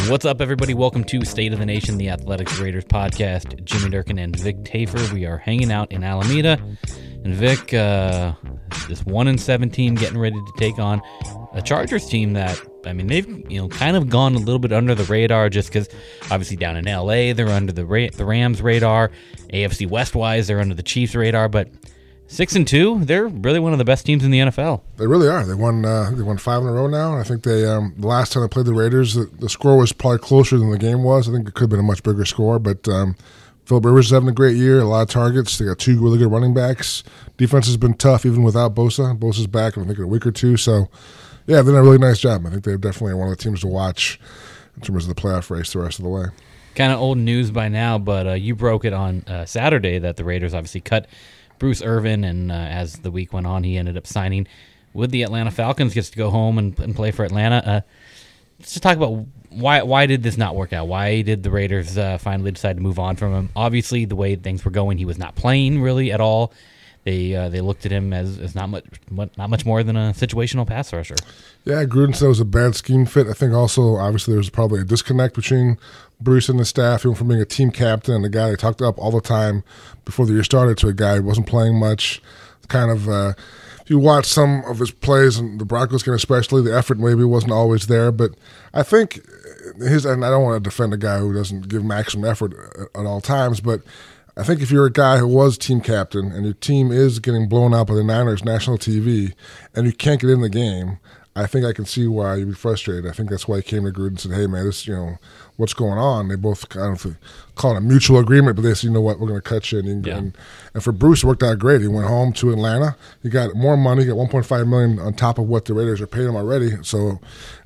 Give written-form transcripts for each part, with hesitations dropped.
What's up, everybody? Welcome to State of the Nation, the Athletics Raiders podcast. Jimmy Durkin and Vic Tafur. We are hanging out in Alameda. And Vic, this 1-17 getting ready to take on a Chargers team that, I mean, they've kind of gone a little bit under the radar just because obviously down in LA, they're under the Rams radar. AFC West-wise, they're under the Chiefs radar. But 6-2, they're really one of the best teams in the NFL. They really are. They won 5 in a row now. And I think they the last time they played the Raiders, the score was probably closer than the game was. I think it could have been a much bigger score. But Philip Rivers is having a great year, a lot of targets. They got 2 really good running backs. Defense has been tough even without Bosa. Bosa's back, I think, in a week or two. So, yeah, they've done a really nice job. I think they're definitely one of the teams to watch in terms of the playoff race the rest of the way. Kind of old news by now, but you broke it on Saturday that the Raiders obviously cut Bruce Irvin, and as the week went on, he ended up signing with the Atlanta Falcons, gets to go home and play for Atlanta. Let's just talk about why did this not work out? Why did the Raiders finally decide to move on from him? Obviously, the way things were going, he was not playing really at all. They looked at him as not much more than a situational pass rusher. Yeah, Gruden said it was a bad scheme fit. I think also, obviously, there was probably a disconnect between Bruce and the staff. He went from being a team captain and a guy they talked up all the time before the year started to a guy who wasn't playing much. Kind of, if you watch some of his plays, and the Broncos game especially, the effort maybe wasn't always there. But I think and I don't want to defend a guy who doesn't give maximum effort at all times, but I think if you're a guy who was team captain and your team is getting blown out by the Niners national TV and you can't get in the game, I think I can see why you'd be frustrated. I think that's why he came to Gruden and said, hey, man, this, what's going on? They both kind of call it a mutual agreement, but they said, you know what, we're going to cut you. And for Bruce, it worked out great. He went home to Atlanta. He got more money. He got $1.5 million on top of what the Raiders are paying him already. So on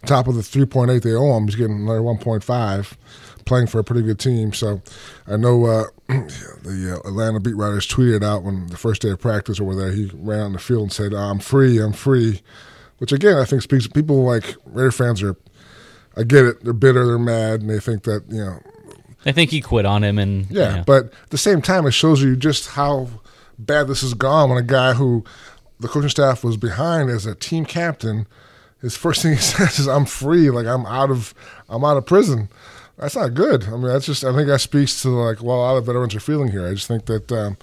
top of the $3.8 they owe him, he's getting another $1.5, playing for a pretty good team. So I know the Atlanta beat writers tweeted out when the first day of practice over there, he ran on the field and said, I'm free, which again I think speaks to people like Raider fans I get it, they're bitter, they're mad, and they think that, I think he quit on him. And but at the same time, it shows you just how bad this has gone when a guy who the coaching staff was behind as a team captain, his first thing he says is, I'm free, like I'm out of prison. That's not good. I mean, I think that speaks to a lot of veterans are feeling here. I just think that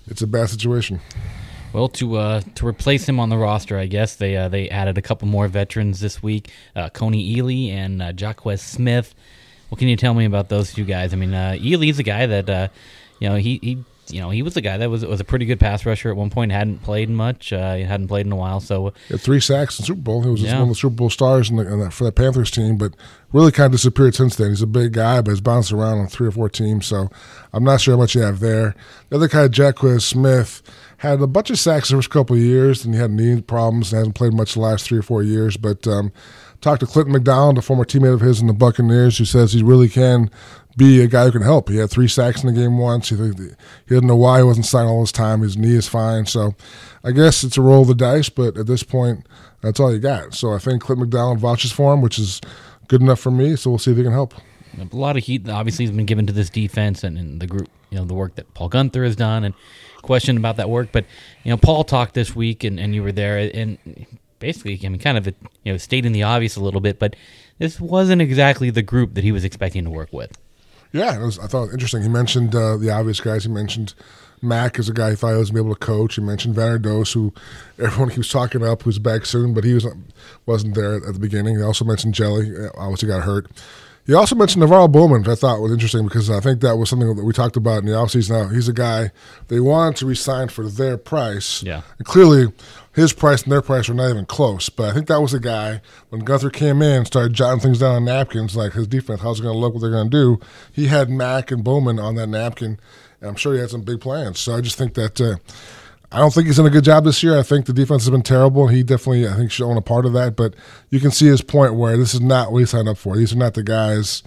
it's a bad situation. Well, to replace him on the roster, I guess they added a couple more veterans this week, Coney Ealy and Jacquez Smith. What can you tell me about those two guys? I mean, Ealy's a guy that he was a guy that was a pretty good pass rusher at one point. Hadn't played much. He hadn't played in a while. So he had 3 sacks in the Super Bowl. He was one of the Super Bowl stars for the Panthers team, but really kind of disappeared since then. He's a big guy, but he's bounced around on 3 or 4 teams. So I'm not sure how much you have there. The other guy, Jacquez Smith, had a bunch of sacks the first couple of years, and he had knee problems and hasn't played much the last 3 or 4 years. But talked to Clinton McDonald, a former teammate of his in the Buccaneers, who says he really can be a guy who can help. He had 3 sacks in the game once. He didn't know why he wasn't signed all this time. His knee is fine. So I guess it's a roll of the dice, but at this point, that's all you got. So I think Clinton McDonald vouches for him, which is good enough for me. So we'll see if he can help. A lot of heat obviously has been given to this defense and the group, the work that Paul Guenther has done, and question about that work. But Paul talked this week, and you were there, and basically, I mean, kind of stating the obvious a little bit, but this wasn't exactly the group that he was expecting to work with. Yeah, I thought it was interesting. He mentioned the obvious guys. He mentioned Mack as a guy he thought he was going to be able to coach. He mentioned Vanner Dose, who everyone keeps talking up, who's back soon, but he wasn't there at the beginning. He also mentioned Jelly, obviously got hurt. He also mentioned Navarro Bowman, which I thought was interesting because I think that was something that we talked about in the offseason. Now, he's a guy they wanted to re-sign for their price. Yeah. And clearly, his price and their price were not even close. But I think that was a guy, when Guenther came in and started jotting things down on napkins, like his defense, how's it going to look, what they're going to do, he had Mack and Bowman on that napkin, and I'm sure he had some big plans. So I just think that I don't think he's done a good job this year. I think the defense has been terrible. He definitely, I think, should own a part of that. But you can see his point where this is not what he signed up for. These are not the guys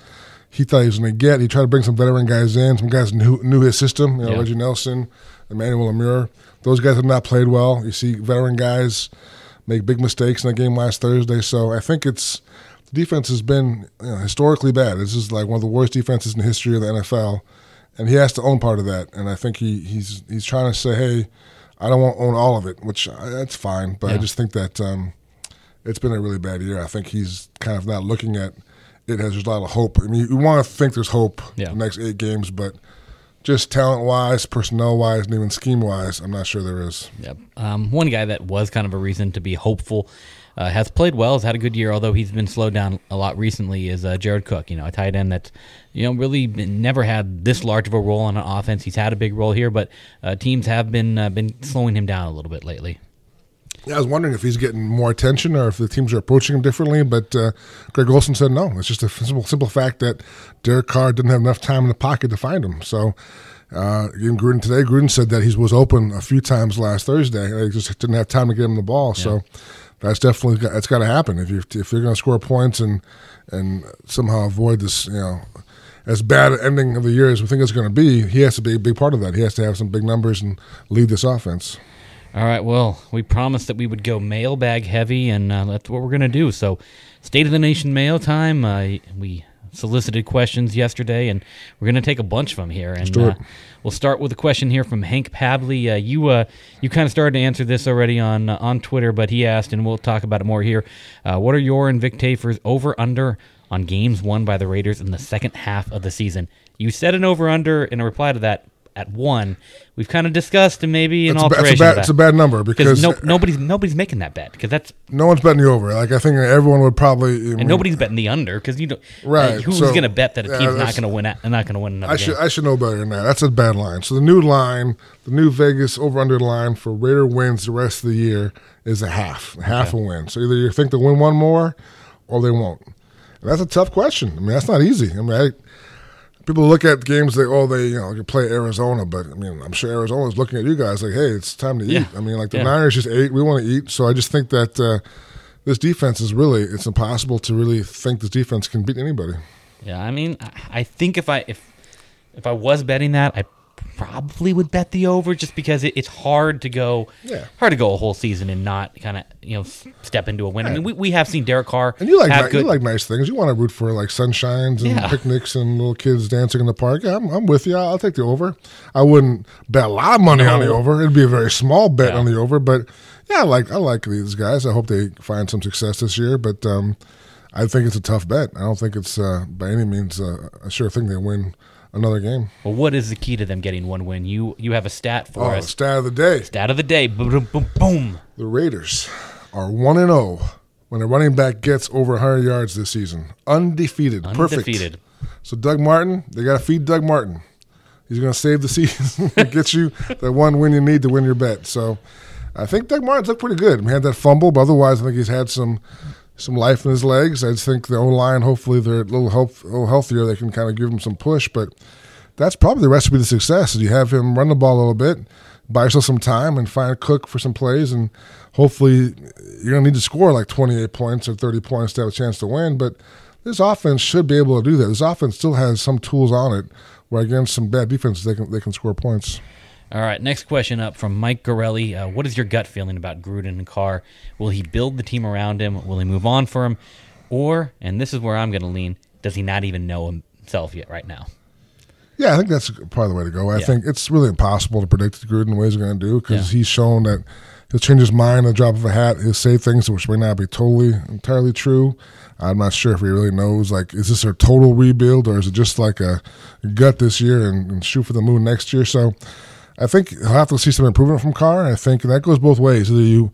he thought he was going to get. He tried to bring some veteran guys in. Some guys knew his system. Reggie Nelson, Emmanuel Amur. Those guys have not played well. You see veteran guys make big mistakes in that game last Thursday. So I think the defense has been historically bad. This is like one of the worst defenses in the history of the NFL. And he has to own part of that. And I think he's trying to say, hey, I don't want to own all of it, which that's fine. But I just think that it's been a really bad year. I think he's kind of not looking at there's a lot of hope. I mean, you want to think there's hope Yeah. the next 8 games, but just talent-wise, personnel-wise, and even scheme-wise, I'm not sure there is. Yep. One guy that was kind of a reason to be hopeful, has played well, has had a good year, although he's been slowed down a lot recently, is Jared Cook, a tight end that's really never had this large of a role on an offense. He's had a big role here, but teams have been slowing him down a little bit lately. Yeah, I was wondering if he's getting more attention or if the teams are approaching him differently, but Greg Olson said no. It's just a simple fact that Derek Carr didn't have enough time in the pocket to find him. So, even Gruden said that he was open a few times last Thursday. He just didn't have time to get him the ball. Yeah. So that's got to happen. If you're going to score points and somehow avoid this, as bad an ending of the year as we think it's going to be, he has to be a big part of that. He has to have some big numbers and lead this offense. All right, well, we promised that we would go mailbag heavy, and that's what we're going to do. So, State of the Nation mail time. We solicited questions yesterday, and we're going to take a bunch of them here. And we'll start with a question here from Hank Pavley. You kind of started to answer this already on Twitter, but he asked, and we'll talk about it more here. What are your and Vic Tafer's over-under on games won by the Raiders in the second half of the season? You said an over-under in a reply to that at 1. We've kind of discussed and maybe an alteration. It's a bad number because nobody's making that bet because no one's betting the over. Like I think everyone would probably, and nobody's betting the under because you don't. Right? Who's going to bet that a team's not going to win? Not going to win another game? I should know better than that. That's a bad line. So the new Vegas over/under line for Raider wins the rest of the year is a half a win. So either you think they'll win one more or they won't. And that's a tough question. I mean, that's not easy. I mean, people look at games they play Arizona, but I mean, I'm sure Arizona's looking at you guys like, hey, it's time to eat. I mean, like the Niners just ate, we want to eat. So I just think that this defense is it's impossible to really think this defense can beat anybody. Yeah, I mean, I think if I was betting that, I probably would bet the over just because it's hard to go a whole season and not kind of step into a win. I mean, we have seen Derek Carr and you like nice things. You want to root for like sunshines and picnics and little kids dancing in the park. Yeah, I'm with you. I'll take the over. I wouldn't bet a lot of money on the over. It'd be a very small bet on the over, but I like these guys. I hope they find some success this year, but I think it's a tough bet. I don't think it's by any means a sure thing they win another game. Well, what is the key to them getting one win? You have a stat for us. Stat of the day. Stat of the day. Boom, boom, boom. The Raiders are 1-0 when a running back gets over 100 yards this season. Undefeated. Perfect. So Doug Martin, they got to feed Doug Martin. He's going to save the season and get you that one win you need to win your bet. So I think Doug Martin's looked pretty good. He had that fumble, but otherwise I think he's had some life in his legs. I just think the O-line, hopefully they're a little healthier. They can kind of give him some push, but that's probably the recipe to success is you have him run the ball a little bit, buy yourself some time, and find Cook for some plays, and hopefully you're going to need to score like 28 points or 30 points to have a chance to win, but this offense should be able to do that. This offense still has some tools on it where against some bad defenses they can score points. All right, next question up from Mike Gorelli. What is your gut feeling about Gruden and Carr? Will he build the team around him? Will he move on for him? Or, and this is where I'm going to lean, does he not even know himself yet right now? Yeah, I think that's probably the way to go. I think it's really impossible to predict Gruden what he's going to do because he's shown that he'll change his mind at the drop of a hat. He'll say things which may not be entirely true. I'm not sure if he really knows, like, is this a total rebuild or is it just like a gut this year and shoot for the moon next year? So I think he'll have to see some improvement from Carr. I think that goes both ways. Either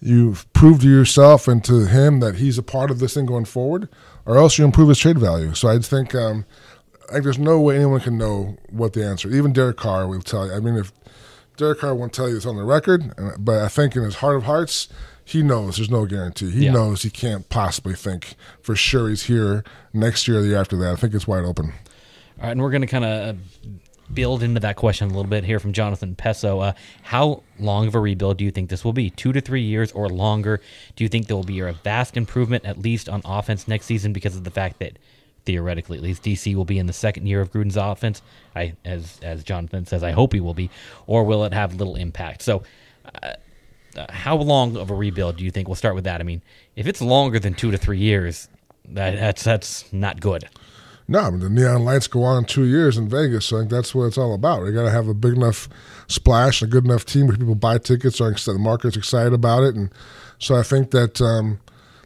you've proved to yourself and to him that he's a part of this thing going forward, or else you improve his trade value. So I just think there's no way anyone can know what the answer is. Even Derek Carr will tell you. I mean, if Derek Carr won't tell you it's on the record, but I think in his heart of hearts, he knows there's no guarantee. He knows he can't possibly think for sure he's here next year or the year after that. I think it's wide open. All right, and we're going to kind of build into that question a little bit here from Jonathan Pesso. How long of a rebuild do you think this will be? 2 to 3 years or longer? Do you think there will be a vast improvement, at least on offense next season, because of the fact that theoretically, at least DC will be in the second year of Gruden's offense? As Jonathan says, I hope he will be. Or will it have little impact? So how long of a rebuild do you think? We'll start with that. I mean, if it's longer than 2 to 3 years, that's not good. No, I mean, the neon lights go on in 2 years in Vegas, so I think that's what it's all about. You got to have a big enough splash, a good enough team where people buy tickets, or the market's excited about it, and so I think that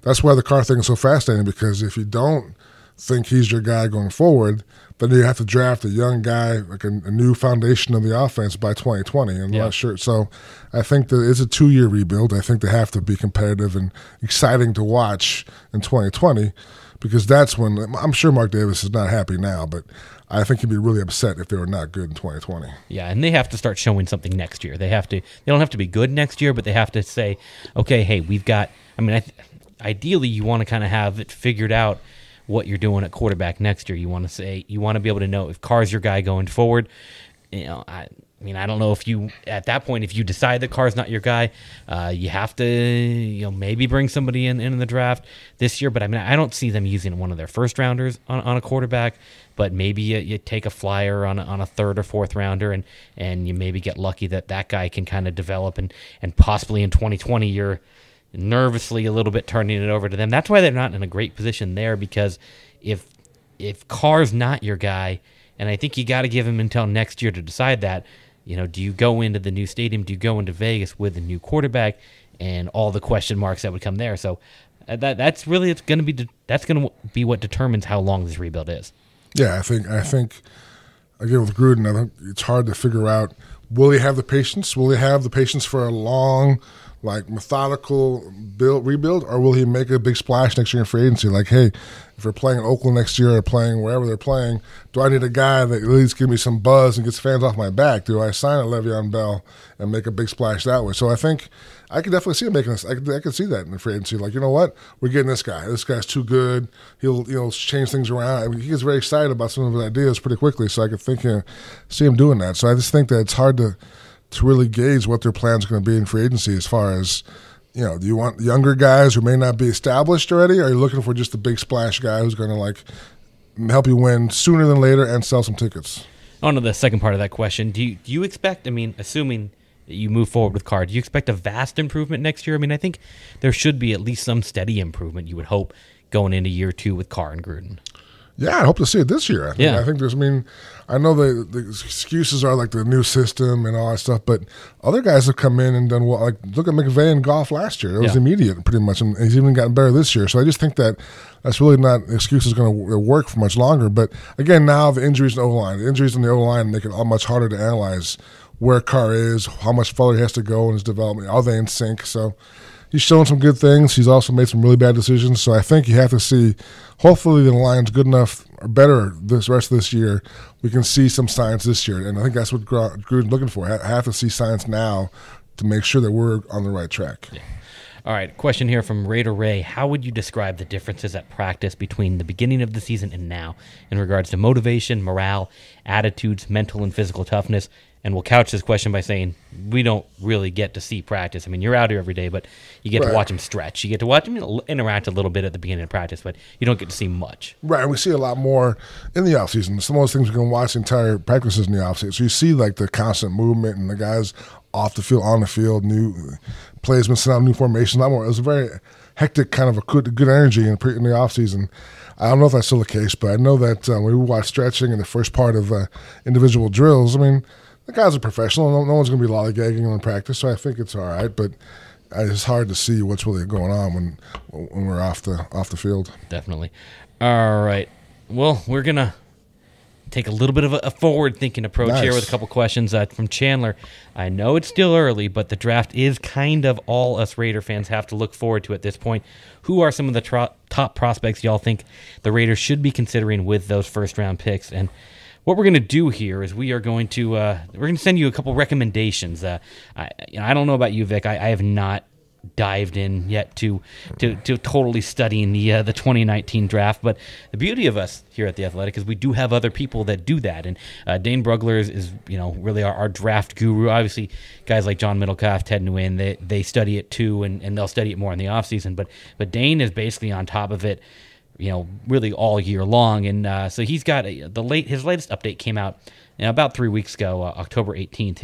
that's why the Carr thing is so fascinating. Because if you don't think he's your guy going forward, then you have to draft a young guy, like a new foundation of the offense by 2020. I'm not sure. So I think that it's a 2-year rebuild. I think they have to be competitive and exciting to watch in 2020 because that's when I'm sure Mark Davis is not happy now, but I think he'd be really upset if they were not good in 2020. Yeah, and they have to start showing something next year. They don't have to be good next year, but they have to say, okay, hey, we've got, ideally you want to kind of have it figured out what you're doing at quarterback next year. You want to be able to know if Carr's your guy going forward. I don't know if you, at that point, if you decide that Carr's not your guy, you have to, maybe bring somebody in the draft this year. But I don't see them using one of their first rounders on a quarterback. But maybe you take a flyer on a third or fourth rounder, and you maybe get lucky that guy can kind of develop, and possibly in 2020 you're nervously a little bit turning it over to them. That's why they're not in a great position there, because if Carr's not your guy, and I think you got to give him until next year to decide that, do you go into the new stadium, do you go into Vegas with a new quarterback, and all the question marks that would come there. So that's going to be what determines how long this rebuild is. Yeah, I think again with Gruden, I think it's hard to figure out, will he have the patience? Will he have the patience for a long, methodical rebuild, or will he make a big splash next year in free agency? Like, hey, if we're playing in Oakland next year or playing wherever they're playing, do I need a guy that at least gives me some buzz and gets fans off my back? Do I sign a Le'Veon Bell and make a big splash that way? So I think I could definitely see him making this. I could see that in the free agency. Like, you know what? We're getting this guy. This guy's too good. He'll change things around. He gets very excited about some of his ideas pretty quickly. So I could see him doing that. So I just think that it's hard to really gauge what their plans are going to be in free agency as far as, do you want younger guys who may not be established already, or are you looking for just a big splash guy who's going to help you win sooner than later and sell some tickets? On to the second part of that question. Do you expect, assuming that you move forward with Carr, do you expect a vast improvement next year? I think there should be at least some steady improvement, you would hope, going into year 2 with Carr and Gruden. Yeah, I hope to see it this year. I think there's, I know the excuses are like the new system and all that stuff, but other guys have come in and done well. Like, look at McVay and Goff last year. It was immediate pretty much, and he's even gotten better this year. So I just think that's really not an excuse is going to work for much longer. But again, now the injuries in the O-line. The injuries in the O-line make it all much harder to analyze where Carr is, how much further he has to go in his development. Are they in sync? So he's shown some good things. He's also made some really bad decisions. So I think you have to see, hopefully the line's good enough or better this rest of this year. We can see some signs this year. And I think that's what Gruden's looking for. I have to see signs now to make sure that we're on the right track. Yeah. All right, question here from Raider Ray. How would you describe the differences at practice between the beginning of the season and now in regards to motivation, morale, attitudes, mental and physical toughness? And we'll couch this question by saying we don't really get to see practice. You're out here every day, but you get to watch him stretch. You get to watch him interact a little bit at the beginning of practice, but you don't get to see much. Right, and we see a lot more in the offseason. Some of those things we can watch the entire practices in the offseason. So you see the constant movement and the guys off the field, on the field, new plays been sent out, new formations, a lot more. It was a very hectic kind of a good energy in the offseason. I don't know if that's still the case, but I know that when we watch stretching in the first part of individual drills, the guys are professional. No one's going to be lollygagging in practice, so I think it's all right. But it's hard to see what's really going on when we're off the field. Definitely. All right. Well, we're going to take a little bit of a forward-thinking approach here with a couple questions from Chandler. I know it's still early, but the draft is kind of all us Raider fans have to look forward to at this point. Who are some of the top prospects y'all think the Raiders should be considering with those first-round picks? And what we're going to do here is we're going to send you a couple recommendations. I don't know about you, Vic. I have not dived in yet to totally studying the 2019 draft, but the beauty of us here at The Athletic is we do have other people that do that, and Dane Brugler is really our draft guru. Obviously, guys like John Middlecoff, Ted Nguyen, they study it too, and they'll study it more in the offseason, but Dane is basically on top of it really all year long. And so he's got his latest update came out about 3 weeks ago, October 18th,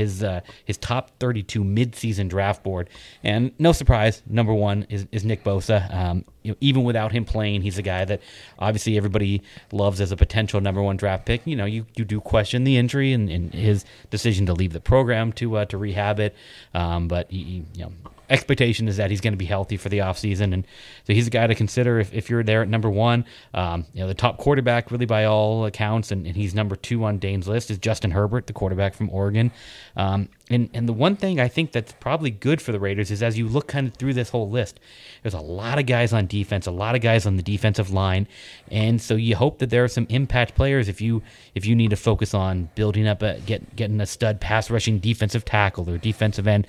his top 32 midseason draft board. And no surprise, number one is Nick Bosa. Even without him playing, he's a guy that obviously everybody loves as a potential number one draft pick. You do question the injury and his decision to leave the program to rehab it. But I expectation is that he's going to be healthy for the offseason. And so he's a guy to consider if you're there at number one. The top quarterback, really, by all accounts, and he's number 2 on Dane's list, is Justin Herbert, the quarterback from Oregon. And the one thing I think that's probably good for the Raiders is as you look kind of through this whole list, there's a lot of guys on defense, a lot of guys on the defensive line, and so you hope that there are some impact players if you need to focus on building up getting a stud pass rushing defensive tackle or defensive end.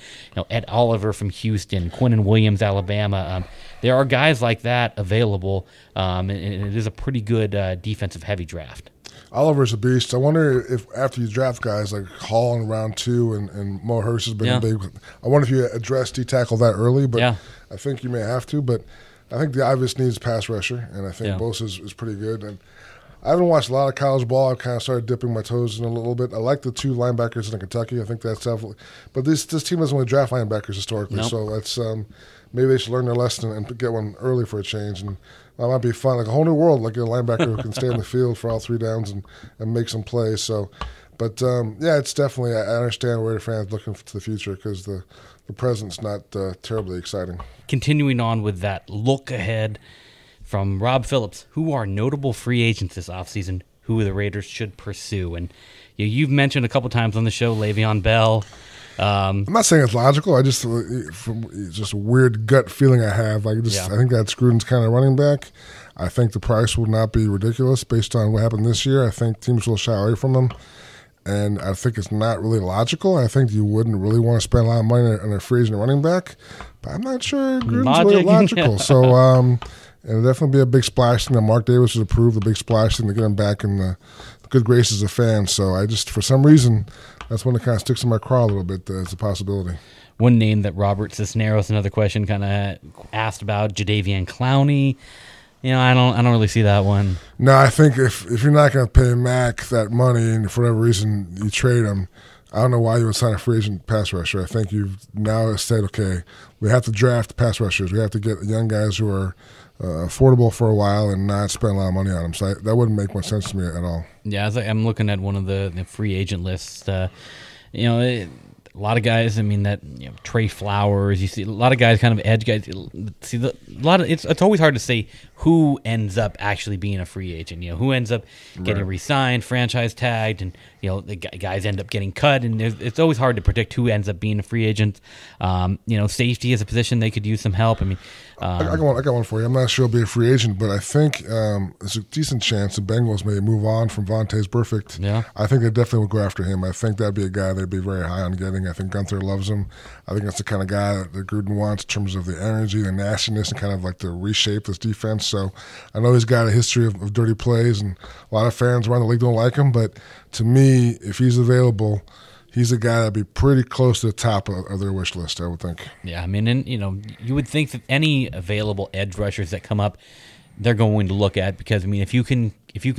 Ed Oliver from Houston, Quinnen Williams, Alabama. There are guys like that available, and it is a pretty good defensive heavy draft. Oliver's a beast. I wonder if after you draft guys like Hall in round 2 and Mo Hurst has been a big. I wonder if you address D-tackle that early, but I think you may have to. But I think the obvious needs pass rusher, and I think Bosa is pretty good. And I haven't watched a lot of college ball. I've kind of started dipping my toes in a little bit. I like the 2 linebackers in Kentucky. I think that's definitely. But this team doesn't really draft linebackers historically, so that's maybe they should learn their lesson and get one early for a change. And that might be fun, like a whole new world, like a linebacker who can stay on the field for all 3 downs and make some plays. So, but it's definitely. I understand Raider fans looking to the future because the present's not terribly exciting. Continuing on with that look ahead from Rob Phillips, who are notable free agents this offseason, who the Raiders should pursue, and you've mentioned a couple times on the show Le'Veon Bell. I'm not saying it's logical. I just a weird gut feeling I have. I think that's Gruden's kind of running back. I think the price will not be ridiculous based on what happened this year. I think teams will shy away from him, and I think it's not really logical. I think you wouldn't really want to spend a lot of money on a free agent running back, but I'm not sure Gruden's really logical. So it'll definitely be a big splash thing that Mark Davis has approved, a big splash thing to get him back in the good graces of fans. So I just, for some reason, that's one that kind of sticks in my craw a little bit as a possibility. One name that Robert Cisneros, another question, kind of asked about, Jadeveon Clowney. I don't really see that one. No, I think if you're not going to pay Mac that money and for whatever reason you trade him, I don't know why you would sign a free agent pass rusher. I think you've now said, okay, we have to draft pass rushers. We have to get young guys who are affordable for a while and not spend a lot of money on them. So that wouldn't make much sense to me at all. Yeah, as I'm looking at one of the free agent lists, a lot of guys. I mean, that Trey Flowers. You see a lot of guys, kind of edge guys. It's always hard to say who ends up actually being a free agent. Who ends up getting re-signed, franchise tagged, and the guys end up getting cut. And it's always hard to predict who ends up being a free agent. Safety is a position they could use some help. I mean, I got one for you. I'm not sure he'll be a free agent, but I think there's a decent chance the Bengals may move on from Vontaze Burfict. Yeah, I think they definitely will go after him. I think that'd be a guy they'd be very high on getting. I think Gunther loves him. I think that's the kind of guy that Gruden wants in terms of the energy, the nastiness, and kind of like to reshape this defense. So I know he's got a history of dirty plays, and a lot of fans around the league don't like him. But to me, if he's available, he's a guy that'd be pretty close to the top of their wish list, I would think. Yeah, I mean, and you would think that any available edge rushers that come up, they're going to look at, because I mean, if you can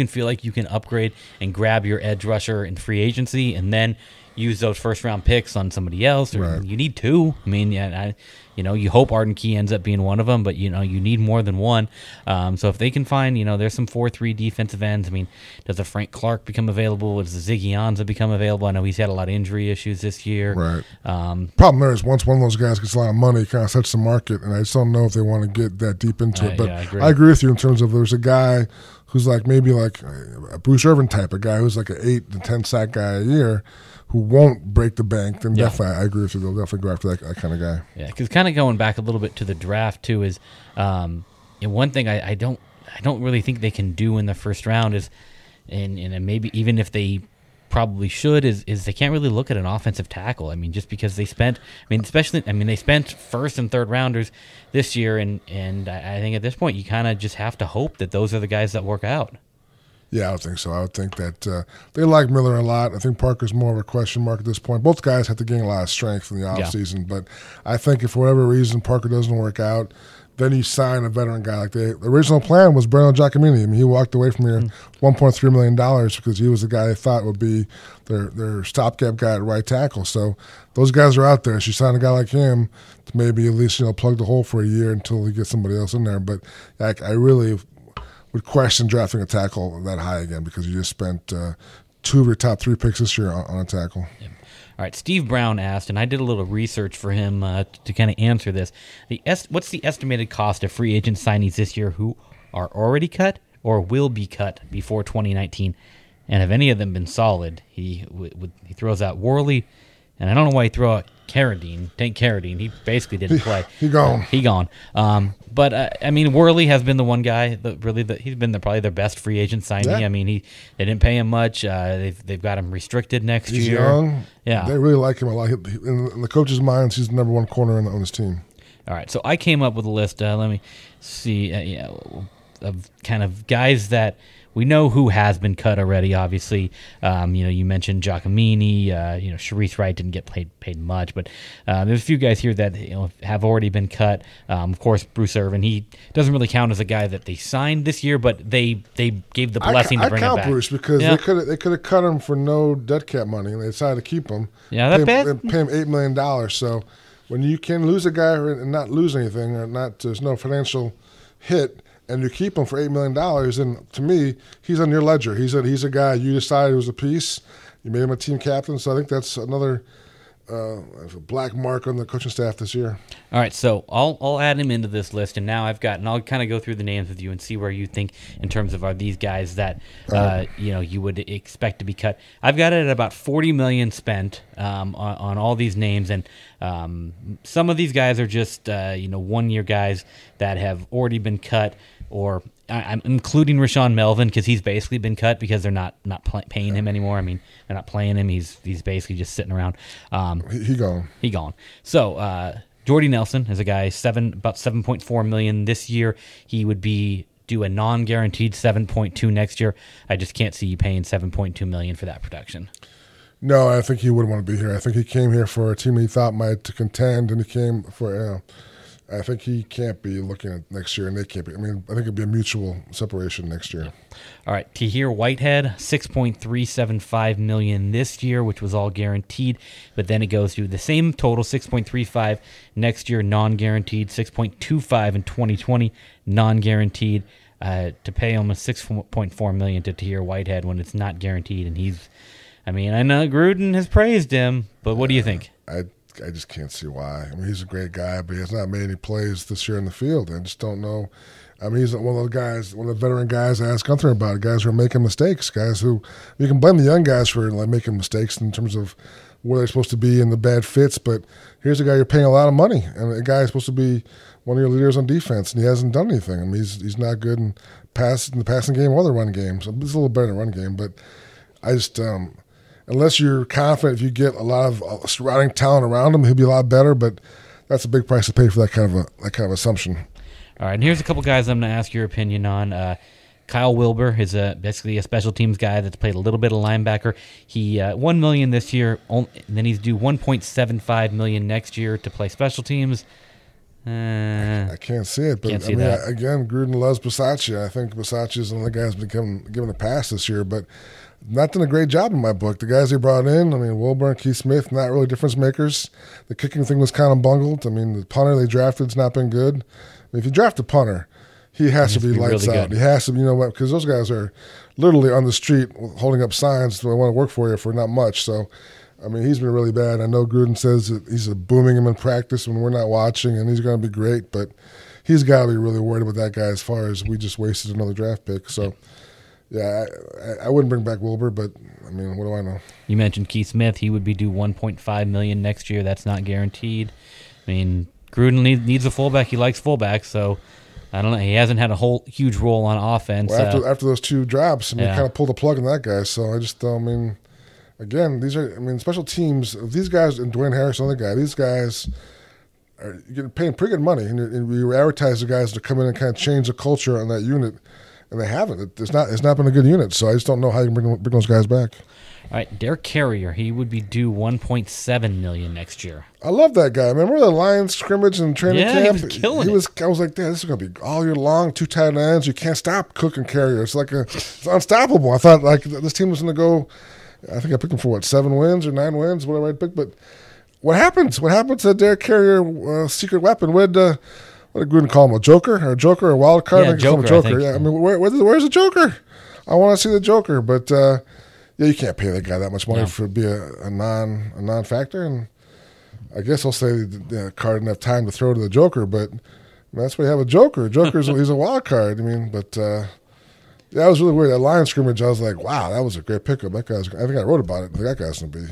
feel like you can upgrade and grab your edge rusher in free agency and then use those first round picks on somebody else, or you need 2. I mean, you hope Arden Key ends up being one of them, but you need more than one. So if they can find, there's some 4-3 defensive ends. I mean, does a Frank Clark become available? Does the Ziggy Ansah become available? I know he's had a lot of injury issues this year. Right. Problem there is once one of those guys gets a lot of money, it kind of sets the market, and I just don't know if they want to get that deep into it. But I agree with you in terms of there's a guy who's maybe like a Bruce Irvin type, a guy who's like an 8 to 10 sack guy a year, who won't break the bank, then definitely I agree with you. They'll definitely go after that kind of guy. Yeah, because kind of going back a little bit to the draft too is one thing I don't really think they can do in the first round is, and maybe even if they probably should, is they can't really look at an offensive tackle. I mean, just because they spent first and third rounders this year, and I think at this point you kind of just have to hope that those are the guys that work out. Yeah, I would think so. I would think that they like Miller a lot. I think Parker's more of a question mark at this point. Both guys have to gain a lot of strength in the offseason, but I think if for whatever reason Parker doesn't work out, then you sign a veteran guy. Like the original plan was Breno Giacomini. I mean, he walked away from here $1.3 million because he was the guy they thought would be their stopgap guy at right tackle. So those guys are out there. So you sign a guy like him to maybe at least plug the hole for a year until he gets somebody else in there. But I really would question drafting a tackle that high again because you just spent 2 of your top 3 picks this year on a tackle. Yeah. All right, Steve Brown asked, and I did a little research for him to kind of answer this. What's the estimated cost of free agent signees this year who are already cut or will be cut before 2019? And have any of them been solid? He throws out Worley, and I don't know why he threw out Tank Carradine. He basically didn't play. He gone. He gone. But I mean, Worley has been the one guy he's been probably their best free agent signee. Yeah. I mean, they didn't pay him much. They've got him restricted next He's year. young. Yeah, they really like him a lot. In the coach's minds, he's the number one corner on his team. All right, so I came up with a list. Let me see. Of kind of guys that we know who has been cut already. Obviously, you mentioned Giacomini. Sharice Wright didn't get paid much, but there's a few guys here that have already been cut. Of course, Bruce Irvin. He doesn't really count as a guy that they signed this year, but they gave the blessing to bring him back. I count Bruce because they could have cut him for no dead cap money, and they decided to keep him. Yeah, They pay him $8 million. So when you can lose a guy and not lose anything, or there's no financial hit, and you keep him for $8 million, and to me, he's on your ledger. He's a guy you decided was a piece. You made him a team captain, so I think that's another black mark on the coaching staff this year. All right, so I'll add him into this list, and now and I'll kind of go through the names with you and see where you think in terms of are these guys that you would expect to be cut. I've got it at about $40 million spent on all these names, and some of these guys are just 1 year guys that have already been cut. Or I'm including Rashawn Melvin because he's basically been cut because they're not paying him anymore. I mean, they're not playing him. He's basically just sitting around. He gone. He gone. So Jordy Nelson is a guy about $7.4 million this year. He would be due a non-guaranteed 7.2 next year. I just can't see you paying $7.2 million for that production. No, I think he wouldn't want to be here. I think he came here for a team he thought might to contend, and he came for. I think he can't be looking at next year, and they can't be. I mean, I think it'd be a mutual separation next year. All right, Tahir Whitehead, $6.375 million this year, which was all guaranteed, but then it goes to the same total, $6.35 next year, non-guaranteed, $6.25 in 2020, non-guaranteed. To pay almost $6.4 million to Tahir Whitehead when it's not guaranteed, and I know Gruden has praised him, but what do you think? I just can't see why. I mean, he's a great guy, but he has not made any plays this year in the field. I just don't know. I mean, he's one of the guys, one of the veteran guys I asked Gunther about, guys who are making mistakes, guys who you can blame the young guys for making mistakes in terms of where they're supposed to be and the bad fits, but here's a guy you're paying a lot of money, and a guy is supposed to be one of your leaders on defense, and he hasn't done anything. I mean, he's not good in the passing game or the run game. So he's a little better in the run game, but I just unless you're confident if you get a lot of surrounding talent around him, he'll be a lot better. But that's a big price to pay for that kind of assumption. All right, and here's a couple guys I'm going to ask your opinion on. Kyle Wilbur is basically a special teams guy that's played a little bit of linebacker. He $1 million this year, and then he's due $1.75 million next year to play special teams. I can't see it, but again, Gruden loves Bisaccia. I think Bisaccia is one of the guys been given a pass this year, but not done a great job in my book. The guys they brought in, Wilbur and Keith Smith, not really difference makers. The kicking thing was kind of bungled. The punter they drafted's not been good. If you draft a punter, he has to be lights really out. Good. He has to be, because those guys are literally on the street holding up signs. Do I want to work for you for not much? So, he's been really bad. I know Gruden says that he's booming him in practice when we're not watching, and he's going to be great, but he's got to be really worried about that guy as far as we just wasted another draft pick. So, yeah, I wouldn't bring back Wilbur, but, what do I know? You mentioned Keith Smith. He would be due $1.5 million next year. That's not guaranteed. Gruden needs a fullback. He likes fullbacks, so I don't know. He hasn't had a whole huge role on offense. Well, after those two drops, kind of pulled the plug on that guy. So I just, again, these are, special teams. These guys, and Dwayne Harris, another guy. These guys are getting paid pretty good money, and you advertise the guys to come in and kind of change the culture on that unit, and they haven't. It's not been a good unit. So I just don't know how you can bring those guys back. All right, Derek Carrier, he would be due $1.7 million next year. I love that guy. Remember the Lions scrimmage and training camp? He was killing it. I was like, this is going to be all year long, 2 tight ends. You can't stop Cook and Carrier. It's it's unstoppable. I thought this team was going to go. I think I picked him for 7 wins or 9 wins, whatever I picked. But what happens? What happened to Derek Carrier? Secret weapon? What did Gruden call him? A joker or a wild card? Yeah, Joker. Yeah. Where's the Joker? I want to see the Joker, but. Yeah, you can't pay that guy that much money for be a non-factor, and I guess I'll say the card didn't have time to throw to the Joker, but that's why you have a Joker. He's a wild card. I mean, but yeah, it was really weird. That line scrimmage, I was like, wow, that was a great pickup. That guy's, I think I wrote about it. That guy's going to be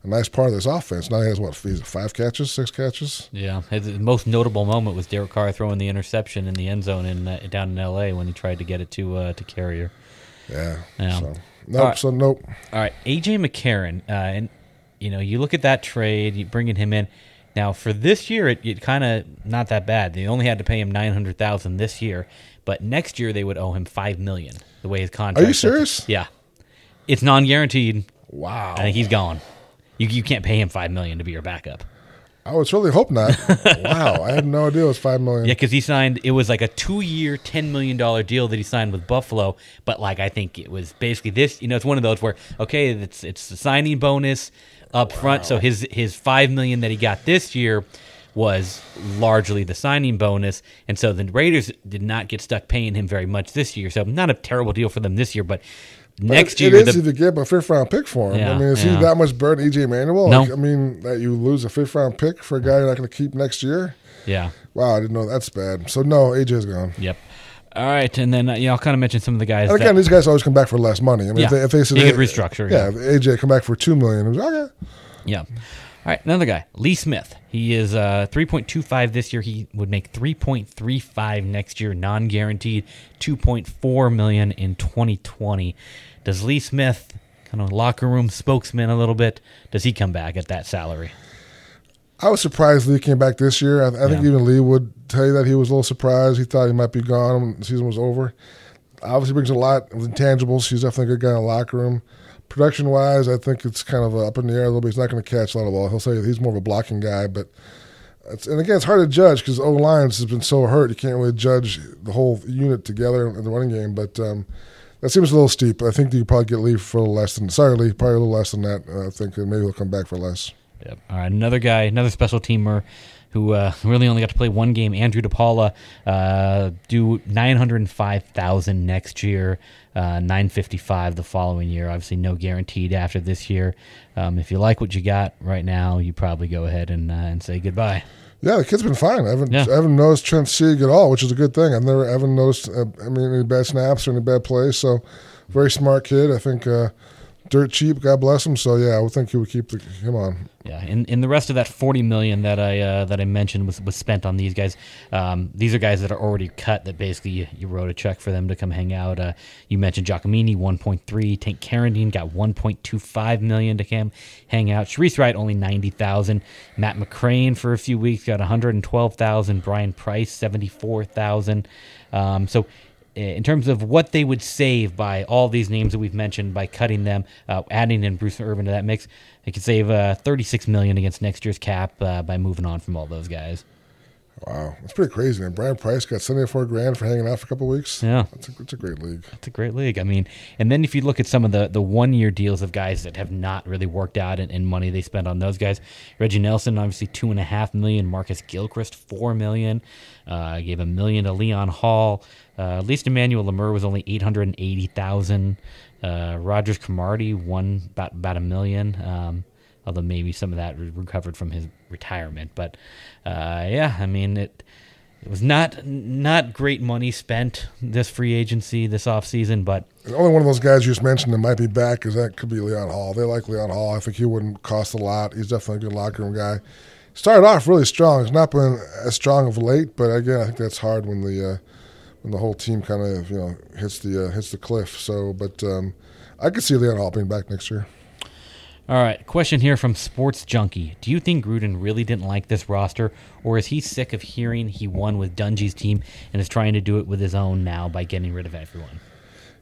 a nice part of this offense. Now he has, 5 catches, 6 catches? Yeah. The most notable moment was Derek Carr throwing the interception in the end zone down in L.A. when he tried to get it to Carrier. Yeah. Yeah. Nope. All right, A.J. McCarron, and you look at that trade, you bringing him in. Now, for this year, it kind of not that bad. They only had to pay him $900,000 this year, but next year they would owe him $5 million. The way his contract. Are you serious? Yeah, it's non-guaranteed. Wow. I think he's gone. You can't pay him $5 million to be your backup. I would certainly hope not. Wow, I had no idea it was $5 million. Yeah, because he signed. It was like a 2-year, $10 million deal that he signed with Buffalo. But I think it was basically this. It's one of those where it's the signing bonus up front. So his $5 million that he got this year was largely the signing bonus, and so the Raiders did not get stuck paying him very much this year. So not a terrible deal for them this year, but next year it is if you get a 5th-round pick for him. Yeah, I mean, is he that much better than E.J. Manuel? No. That you lose a 5th-round pick for a guy you're not going to keep next year? Yeah. Wow, I didn't know that's bad. So, no, A.J.'s gone. Yep. All right, and then I'll kind of mention some of the guys. And again, these guys always come back for less money. I mean, if they said, you could restructure. Yeah, if A.J. come back for $2 million, it was okay. Yeah. All right, another guy, Lee Smith. He is 3.25 this year. He would make 3.35 next year, non-guaranteed, $2.4 million in 2020. Does Lee Smith, kind of locker room spokesman a little bit, does he come back at that salary? I was surprised Lee came back this year. I think even Lee would tell you that he was a little surprised. He thought he might be gone when the season was over. Obviously brings a lot of intangibles. He's definitely a good guy in the locker room. Production-wise, I think it's kind of up in the air a little bit. He's not going to catch a lot of ball. He'll say he's more of a blocking guy. But and again, it's hard to judge because O-lines has been so hurt. You can't really judge the whole unit together in the running game. But that seems a little steep. I think you could probably get Lee for a little less than – sorry, Lee, probably a little less than that. I think maybe he'll come back for less. Yep. All right, another guy, another special teamer who really only got to play one game, Andrew DePaula, do $905,000 next year, $955,000 the following year. Obviously, no guaranteed after this year. If you like what you got right now, you probably go ahead and say goodbye. Yeah, the kid's been fine. I haven't noticed Trent Sieg at all, which is a good thing. I haven't noticed any bad snaps or any bad plays. So, very smart kid. I think dirt cheap, God bless him. So yeah, I would think he would keep him on. Yeah, and the rest of that $40 million that I mentioned was spent on these guys. These are guys that are already cut. That basically you wrote a check for them to come hang out. You mentioned Giacomini, 1.3. Tank Carradine got 1.25 million to come hang out. Sharice Wright only 90,000. Matt McCrane for a few weeks got 112,000. Brian Price 74,000. So. In terms of what they would save by all these names that we've mentioned, by cutting them, adding in Bruce Irvin to that mix, they could save $36 million against next year's cap by moving on from all those guys. Wow, that's pretty crazy, man. Brian Price got $74,000 for hanging out for a couple of weeks. Yeah, it's a great league. It's a great league. I mean, and then if you look at some of the 1-year deals of guys that have not really worked out in money they spent on those guys, Reggie Nelson obviously $2.5 million, Marcus Gilchrist $4 million, gave $1 million to Leon Hall. At least Emmanuel Lemur was only $880,000. Rogers Cromartie won about $1 million. Although maybe some of that recovered from his retirement. But, yeah, I mean, it was not great money spent this free agency, this offseason. But the only one of those guys you just mentioned that might be back is that could be Leon Hall. They like Leon Hall. I think he wouldn't cost a lot. He's definitely a good locker room guy. Started off really strong. He's not been as strong of late, but, again, I think that's hard when the whole team kind of hits the cliff. So, but I could see Leon Hall being back next year. All right, question here from Sports Junkie. Do you think Gruden really didn't like this roster, or is he sick of hearing he won with Dungy's team and is trying to do it with his own now by getting rid of everyone?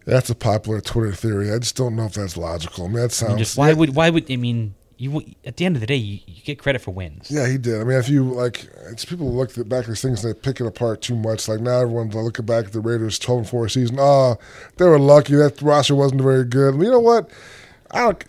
That's a popular Twitter theory. I just don't know if that's logical. I mean, that sounds... why would you at the end of the day, you get credit for wins. Yeah, he did. I mean, if you, it's people look back at these things and they pick it apart too much. Like, now everyone's looking back at the Raiders' 12-4 season. Oh, they were lucky. That roster wasn't very good. I mean, you know what?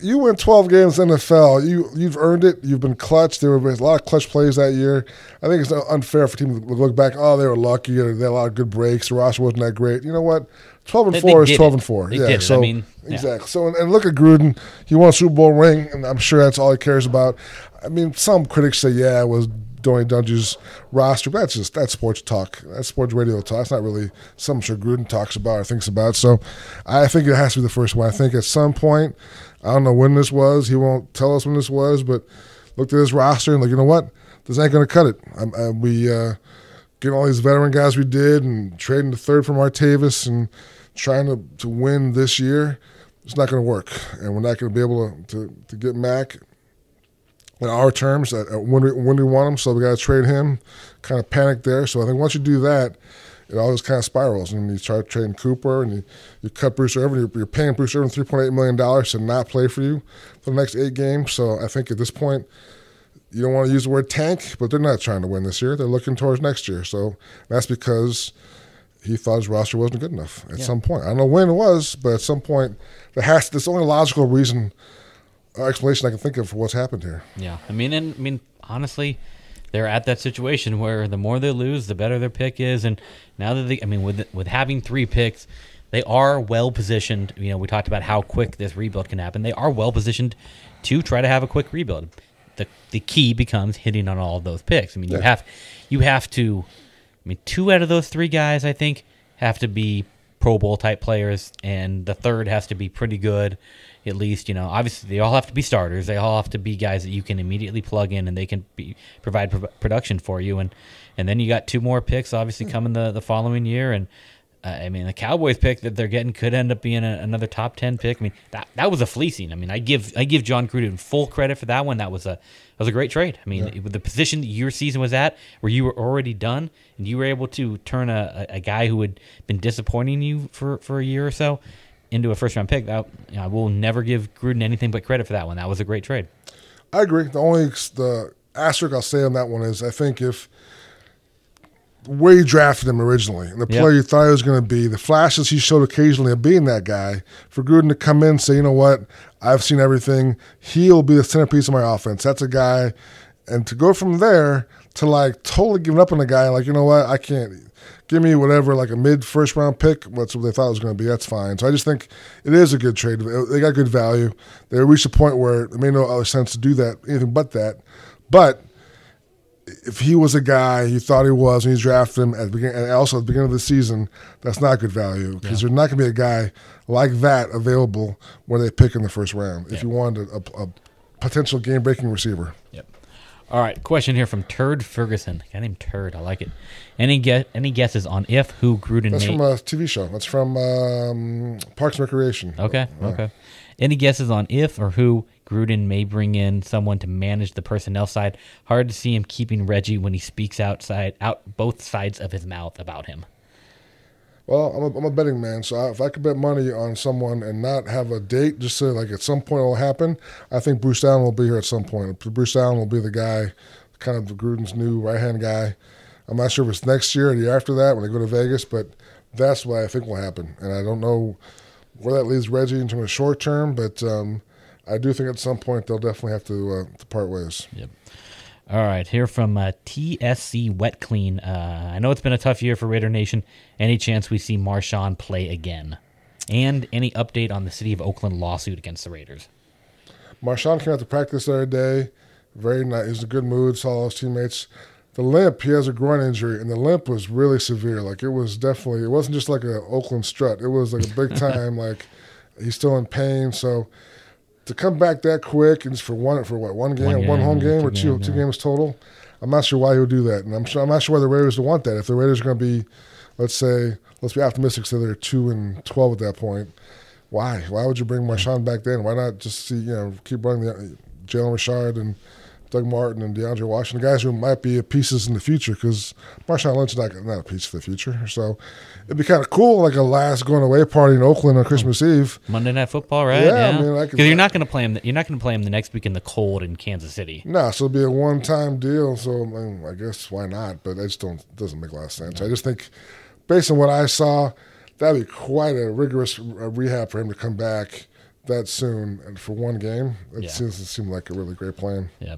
You win 12 games in the NFL. You've earned it. You've been clutch. There were a lot of clutch plays that year. I think it's unfair for teams to look back. Oh, they were lucky. They had a lot of good breaks. The roster wasn't that great. You know what? 12-4 is 12-4. They did it. So I mean, exactly. So and look at Gruden. He won a Super Bowl ring, and I'm sure that's all he cares about. I mean, some critics say, yeah, it was Tony Dungy's roster, but that's sports talk. That's sports radio talk. That's not really something I'm sure Gruden talks about or thinks about. So I think it has to be the first one. I think at some point, I don't know when this was. He won't tell us when this was, but looked at his roster and like, you know what? This ain't going to cut it. We getting all these veteran guys we did and trading the third from Martavis and trying to win this year. It's not going to work, and we're not going to be able to get Mac in our terms when we want him. So we got to trade him. Kind of panic there. So I think once you do that, it always kind of spirals, and you start trading Cooper, and you cut Bruce Irvin. You're paying Bruce Irvin $3.8 million to not play for you for the next 8 games. So I think at this point, you don't want to use the word tank, but they're not trying to win this year. They're looking towards next year. So that's because he thought his roster wasn't good enough at some point. I don't know when it was, but at some point, that's the only logical reason, explanation I can think of for what's happened here. Yeah, I mean, honestly, they're at that situation where the more they lose, the better their pick is, and now that with having 3 picks, they are well positioned. You know, we talked about how quick this rebuild can happen. They are well positioned to try to have a quick rebuild. The key becomes hitting on all of those picks. I mean, you have to. I mean, 2 out of those 3 guys, I think, have to be Pro Bowl type players, and the third has to be pretty good. At least, you know, obviously they all have to be starters. They all have to be guys that you can immediately plug in and they can provide production for you. And then you got 2 more picks, obviously, coming the following year. And I mean, the Cowboys pick that they're getting could end up being another top 10 pick. I mean, that was a fleecing. I mean, I give John Gruden full credit for that one. That was a great trade. I mean, with the position that your season was at, where you were already done, and you were able to turn a guy who had been disappointing you for a year or so into a first-round pick. I will never give Gruden anything but credit for that one. That was a great trade. I agree. The asterisk I'll say on that one is I think if where you drafted him originally and the player you thought he was going to be, the flashes he showed occasionally of being that guy, for Gruden to come in and say, you know what, I've seen everything. He'll be the centerpiece of my offense. That's a guy. And to go from there to like totally giving up on the guy, like, you know what, I can't. Give me whatever, like a mid-first round pick. That's what they thought it was going to be. That's fine. So I just think it is a good trade. They got good value. They reached a point where it made no other sense to do that, anything but that. But if he was a guy you thought he was, and you drafted him at the beginning, and also at the beginning of the season, that's not good value because there's not going to be a guy like that available when they pick in the first round. If you wanted a potential game-breaking receiver. Yep. All right, question here from Turd Ferguson. A guy named Turd, I like it. Any guesses on if, who Gruden That's from a TV show. That's from Parks and Recreation. Okay. Any guesses on if or who Gruden may bring in someone to manage the personnel side? Hard to see him keeping Reggie when he speaks out both sides of his mouth about him. Well, I'm a betting man, so if I could bet money on someone and not have a date, just so like at some point it'll happen, I think Bruce Allen will be here at some point. Bruce Allen will be the guy, kind of Gruden's new right-hand guy. I'm not sure if it's next year or the year after that when they go to Vegas, but that's what I think will happen. And I don't know where that leaves Reggie in terms of short term, but I do think at some point they'll definitely have to part ways. Yep. All right, here from TSC Wet Clean. I know it's been a tough year for Raider Nation. Any chance we see Marshawn play again? And any update on the City of Oakland lawsuit against the Raiders? Marshawn came out to practice the other day. Very nice. He was in a good mood, saw all his teammates. The limp, he has a groin injury, and the limp was really severe. Like, it wasn't just like an Oakland strut. It was like a big time, like, he's still in pain. So to come back that quick and just for one game, one home game, or two games total, I'm not sure why he would do that. And I'm not sure why the Raiders would want that. If the Raiders are going to be, let's be optimistic, so they're 2-12 at that point. Why? Why would you bring Marshawn back then? Why not just keep running the Jalen Richard and Doug Martin and DeAndre Washington, guys who might be pieces in the future, because Marshawn Lynch is not a piece for the future. So it'd be kind of cool, like a last going away party in Oakland on Christmas Eve. Monday Night Football, right? Yeah. I mean, because you're not going to play him. You're not going to play him the next week in the cold in Kansas City. No, so it'll be a one-time deal. So I guess why not? But it doesn't make a lot of sense. I just think, based on what I saw, that'd be quite a rigorous rehab for him to come back that soon and for one game, it doesn't seem like a really great plan. Yeah.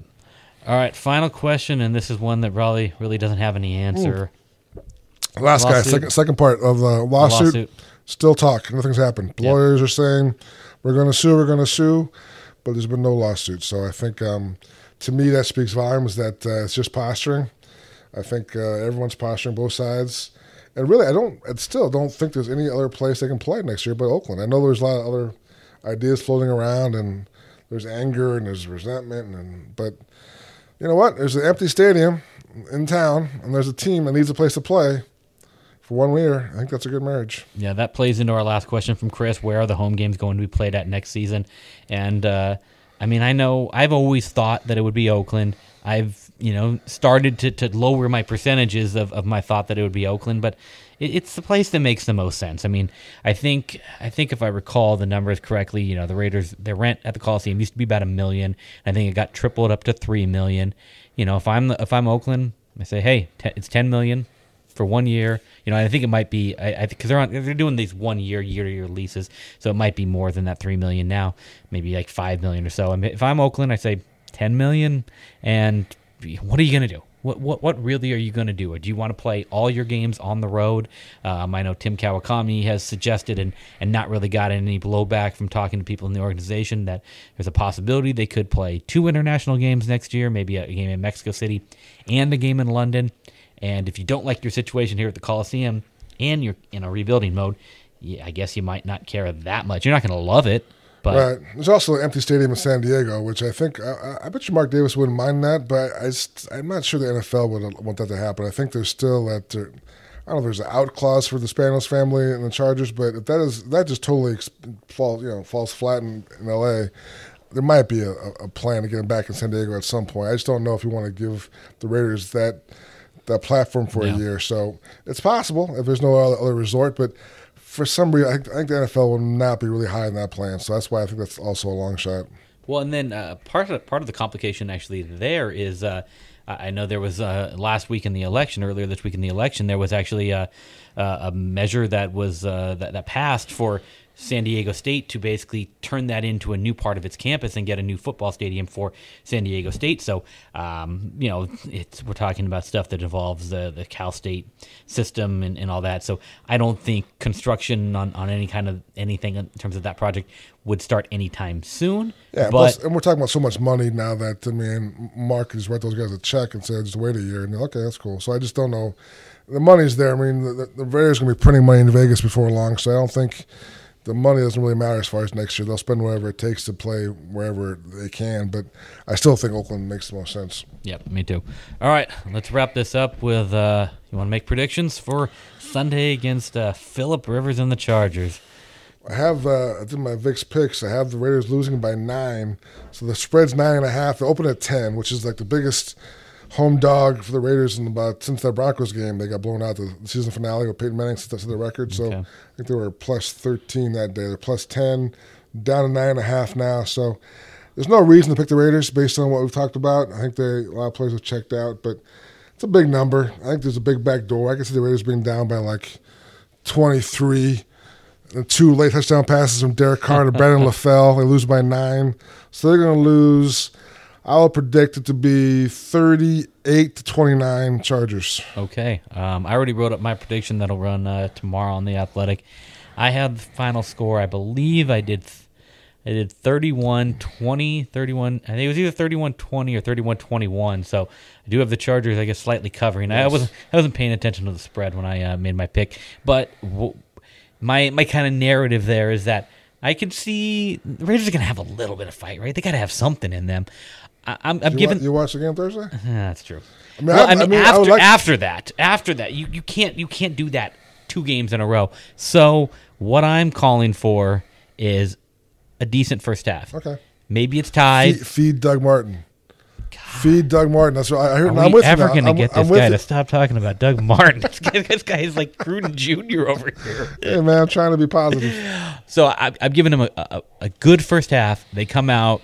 All right, final question, and this is one that probably really doesn't have any answer. Last guy, second part of the lawsuit. Still talk. Nothing's happened. Lawyers are saying we're going to sue, but there's been no lawsuit. So I think, to me, that speaks volumes that it's just posturing. I think everyone's posturing both sides. And really, I still don't think there's any other place they can play next year but Oakland. I know there's a lot of other ideas floating around, and there's anger and there's resentment. But you know what? There's an empty stadium in town, and there's a team that needs a place to play. For 1 year, I think that's a good marriage. Yeah, that plays into our last question from Chris. Where are the home games going to be played at next season? And, I know I've always thought that it would be Oakland. I've, started to lower my percentages of my thought that it would be Oakland, but it's the place that makes the most sense. I think if I recall the numbers correctly, the Raiders, their rent at the Coliseum used to be about $1 million. I think it got tripled up to $3 million. If I'm Oakland, I say, hey, it's $10 million. For 1 year, I think it might be. I think because they're doing these 1 year, year-to-year leases, so it might be more than that $3 million now, maybe like $5 million or so. If I'm Oakland, I say $10 million. And what are you going to do? What really are you going to do? Or do you want to play all your games on the road? I know Tim Kawakami has suggested and not really got any blowback from talking to people in the organization that there's a possibility they could play 2 international games next year, maybe a game in Mexico City and a game in London. And if you don't like your situation here at the Coliseum and you're in a rebuilding mode, I guess you might not care that much. You're not going to love it. But right. There's also an empty stadium in San Diego, which I think I bet you Mark Davis wouldn't mind that, but I'm not sure the NFL would want that to happen. I think there's still that. I don't know if there's an out clause for the Spanos family and the Chargers, but if that just totally falls flat in LA. There might be a plan to get him back in San Diego at some point. I just don't know if you want to give the Raiders that platform for a year. So it's possible if there's no other resort, but for some reason, I think the NFL will not be really high in that plan. So that's why I think that's also a long shot. Well, and then part of the complication actually there is I know there was earlier this week in the election, there was actually a measure that was that passed for San Diego State to basically turn that into a new part of its campus and get a new football stadium for San Diego State. So, we're talking about stuff that involves the Cal State system and all that. So I don't think construction on any kind of anything in terms of that project would start anytime soon. Yeah, and we're talking about so much money now that, Mark can just write those guys a check and say, just wait a year. And they're okay, that's cool. So I just don't know. The money's there. The Raiders are going to be printing money in Vegas before long, so I don't think the money doesn't really matter as far as next year. They'll spend whatever it takes to play wherever they can, but I still think Oakland makes the most sense. Yep, me too. All right, let's wrap this up with, you want to make predictions for Sunday against Phillip Rivers and the Chargers? I did my VIX picks. I have the Raiders losing by 9, so the spread's 9.5. They open at 10, which is like the biggest home dog for the Raiders since that Broncos game. They got blown out the season finale with Peyton Manning since the record. So I think they were plus 13 that day. They're plus 10, down to 9.5 now. So there's no reason to pick the Raiders based on what we've talked about. I think a lot of players have checked out, but it's a big number. I think there's a big back door. I can see the Raiders being down by like 23. And 2 late touchdown passes from Derek Carr to Brandon LaFell. They lose by 9. So they're going to lose. I'll predict it to be 38-29 Chargers. Okay. I already wrote up my prediction that'll run tomorrow on The Athletic. I have the final score. I believe I did 31-20, 31. I think it was either 31-20 or 31-21. So I do have the Chargers, I guess, slightly covering. Yes. I wasn't paying attention to the spread when I made my pick. But my kind of narrative there is that I could see the Raiders are going to have a little bit of fight, right? They got to have something in them. You watch the game Thursday? That's true. After that, you can't do that 2 games in a row. So what I'm calling for is a decent first half. Okay. Maybe it's tied. Feed Doug Martin. Feed Doug Martin. That's what I heard. Are we ever going to get this guy to stop talking about Doug Martin? This guy is like Gruden Jr. over here. Hey, man, I'm trying to be positive. So I've given him a good first half. They come out.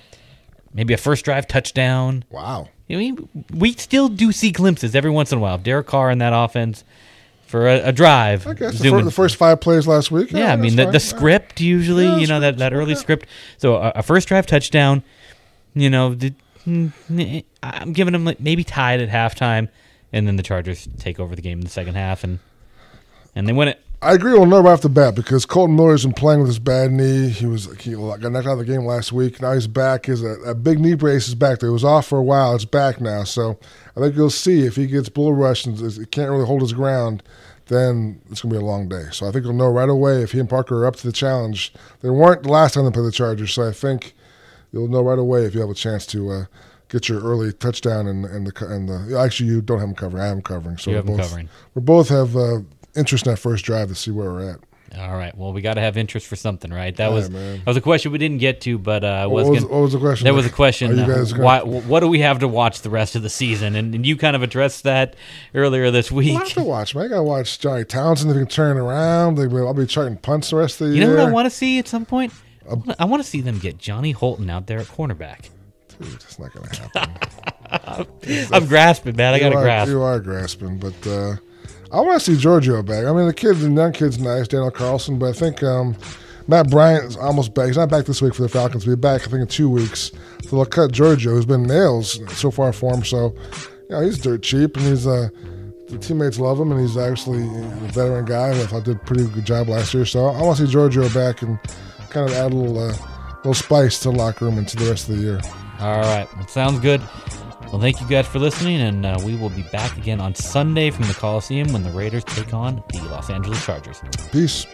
Maybe a first drive touchdown. Wow. We still do see glimpses every once in a while. Derek Carr in that offense, for a drive. I guess the first 5 plays last week. Yeah, I mean, the script usually, that early script. So a first drive touchdown, I'm giving them maybe tied at halftime, and then the Chargers take over the game in the second half, and they win it. I agree. We'll know right off the bat because Colton Miller's been playing with his bad knee. He got knocked out of the game last week. Now he's back. A big knee brace is back there. It was off for a while. It's back now. So I think you'll see if he gets bull rushed and he can't really hold his ground, then it's going to be a long day. So I think you'll know right away if he and Parker are up to the challenge. They weren't the last time they played the Chargers, so I think you'll know right away if you have a chance to get your early touchdown and the. Actually, you don't have them covering. I have them covering. So you have them covering. We both have interest in that first drive to see where we're at. All right. Well, we got to have interest for something, right? That was a question we didn't get to, but what was the question? There was a question. What do we have to watch the rest of the season? And you kind of addressed that earlier this week. I have to watch, man. I got to watch Johnny Townsend if he can turn around. I'll be charting punts the rest of the year. You know what I want to see at some point? I want to see them get Johnny Holton out there at cornerback. Dude, that's not going to happen. I'm grasping, man. I got to grasp. You are grasping, but I want to see Giorgio back. I mean, the young kid's nice, Daniel Carlson, but I think Matt Bryant is almost back. He's not back this week for the Falcons. He'll be back, I think, in 2 weeks. So they'll cut Giorgio, who's been nails so far for him. So, he's dirt cheap, and the teammates love him, and he's actually a veteran guy. I thought did a pretty good job last year. So I want to see Giorgio back and kind of add a little spice to the locker room and to the rest of the year. All right. Well, sounds good. Well, thank you guys for listening, and we will be back again on Sunday from the Coliseum when the Raiders take on the Los Angeles Chargers. Peace.